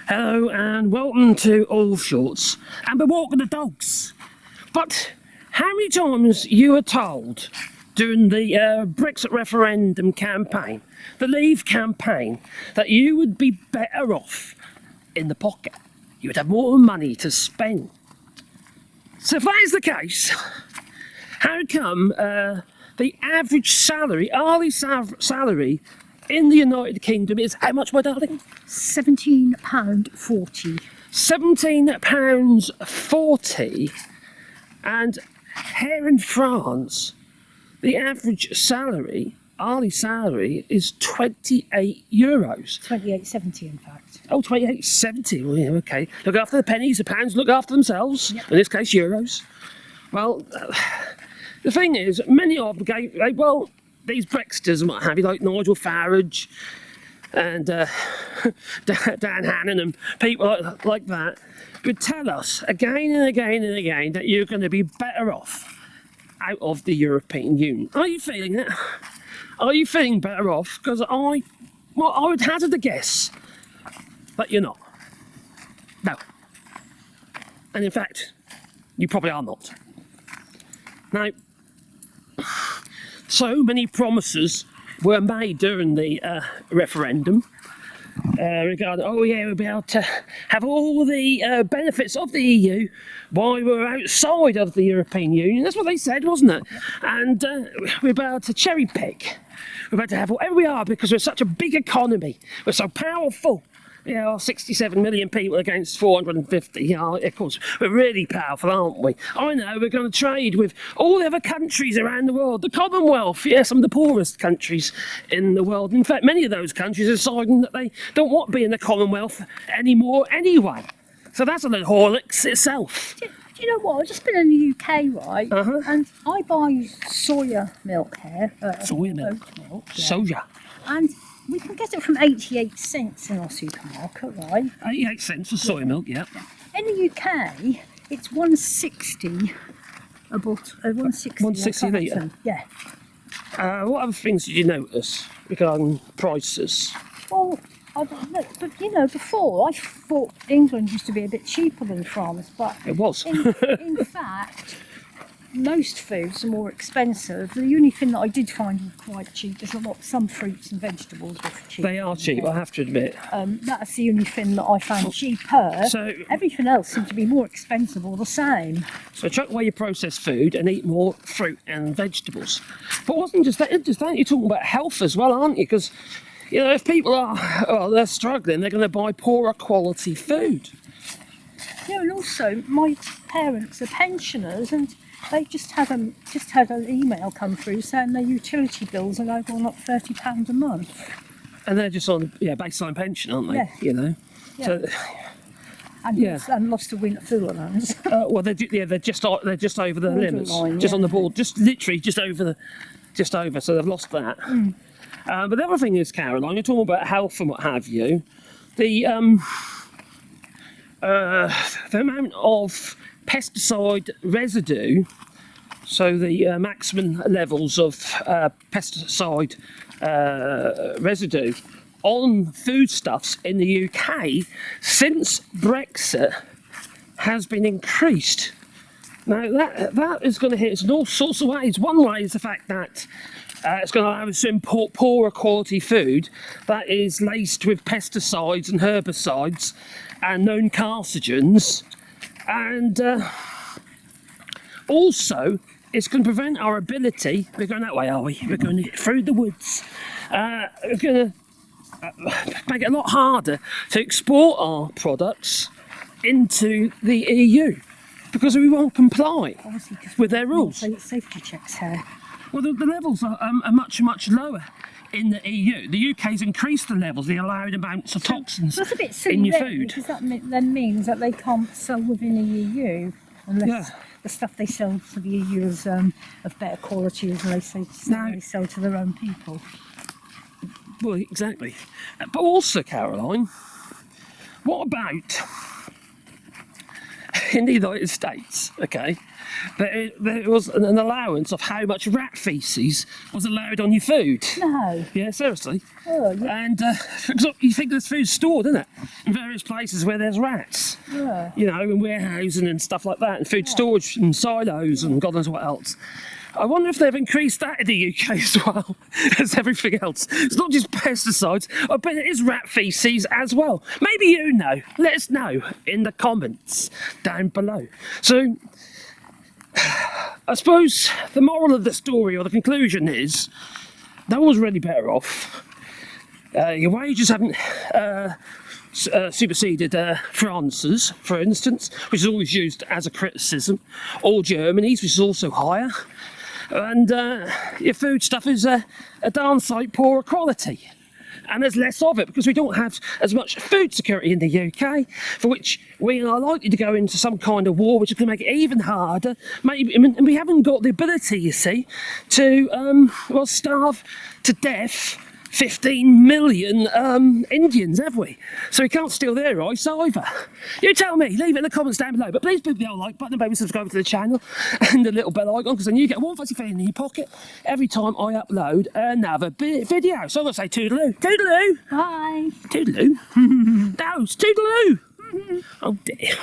Hello and welcome to All Shorts, and we're walking the dogs. But how many times you were told during the Brexit referendum campaign, the Leave campaign, that you would be better off in the pocket? You would have more money to spend. So if that is the case, how come the average salary, hourly salary in the United Kingdom is how much, my darling? £17.40. £17.40. And here in France, the average salary, hourly salary, is €28. 28.70 in fact. Oh, 28.70. Well, yeah, okay. Look after the pennies, the pounds look after themselves. Yep. In this case, euros. Well, the thing is, many of them gave, well, these Brexiters and what have you, like Nigel Farage and Dan Hannan and people like that, would tell us again and again and again that you're going to be better off out of the European Union. Are you feeling it? Are you feeling better off? Because I would hazard a guess that you're not. No. And in fact, you probably are not. Now, so many promises were made during the referendum regarding, oh yeah, we'll be able to have all the benefits of the EU while we're outside of the European Union. That's what they said, wasn't it? And we're about to cherry pick. We're about to have whatever we are because we're such a big economy. We're so powerful. 67 million people against 450. Of course, we're really powerful, aren't we? I know, we're going to trade with all the other countries around the world. The Commonwealth, some of the poorest countries in the world. In fact, many of those countries are deciding that they don't want to be in the Commonwealth anymore anyway. So that's a little Horlicks itself. Do you know what? I've just been in the UK, right? Uh-huh. And I buy soya milk here. Soya milk? Oat milk. Yeah. Soja. And we can get it from 88 cents in our supermarket, right? 88 cents for soy milk, yeah. In the UK, it's 160 a bottle. 160 160 a litre? carton. Yeah. What other things did you notice regarding prices? Well, I don't know, but before I thought England used to be a bit cheaper than France, but It was. in fact, most foods are more expensive. The only thing that I did find was quite cheap is some fruits and vegetables were cheap. They are cheap, I have to admit. That's the only thing that I found cheaper. So everything else seemed to be more expensive or the same. So chuck away your processed food and eat more fruit and vegetables. But it wasn't just that, you're talking about health as well, aren't you? Because, if people they're struggling, they're going to buy poorer quality food. Yeah, and also my parents are pensioners and they just had an email come through saying their utility bills are now going up £30 a month. And they're just on baseline pension, aren't they? Yeah. Yeah. So, and lost the winter food allowance. well, they're just over the limits, Borderline, just on the board, just literally just over. So they've lost that. Mm. But the other thing is, Caroline, you're talking about health and what have you. The amount of pesticide residue, so the maximum levels of pesticide residue on foodstuffs in the UK since Brexit has been increased. Now that is going to hit us in all sorts of ways. One way is the fact that it's going to allow us to import poorer quality food that is laced with pesticides and herbicides and known carcinogens. And also, it's going to prevent our ability. We're going that way, are we? We're going through the woods. We're going to make it a lot harder to export our products into the EU because we won't comply with their rules. Safety checks here. Well, the levels are much, much lower in the EU. The UK's increased the levels, the allowed amounts of toxins That's a bit silly in your then, food. because that then means that they can't sell within the EU unless the stuff they sell to the EU is of better quality as they sell to their own people. Well, exactly. But also, Caroline, what about in the United States, okay, there was an allowance of how much rat faeces was allowed on your food. No. Yeah, seriously. Oh, yeah. And because you think there's food stored, isn't it, in various places where there's rats. Yeah. You know, in warehousing and stuff like that, and food storage and silos and God knows what else. I wonder if they've increased that in the UK as well as everything else. It's not just pesticides, I bet it is rat faeces as well. Maybe you know. Let us know in the comments down below. So, I suppose the moral of the story, or the conclusion, is no one's really better off. Your wages haven't superseded France's, for instance, which is always used as a criticism, or Germany's, which is also higher. And your food stuff is a darn sight poorer quality. And there's less of it because we don't have as much food security in the UK, for which we are likely to go into some kind of war, which is going to make it even harder. Maybe, and we haven't got the ability, you see, to starve to death 15 million Indians, have we? So we can't steal their rice either. You tell me, leave it in the comments down below. But please put the old like button and maybe subscribe to the channel and the little bell icon, because then you get one fuzzy feeling in your pocket every time I upload another video. So I'm going to say toodaloo. Toodaloo! Bye. Toodaloo? No, it's toodaloo! Oh dear.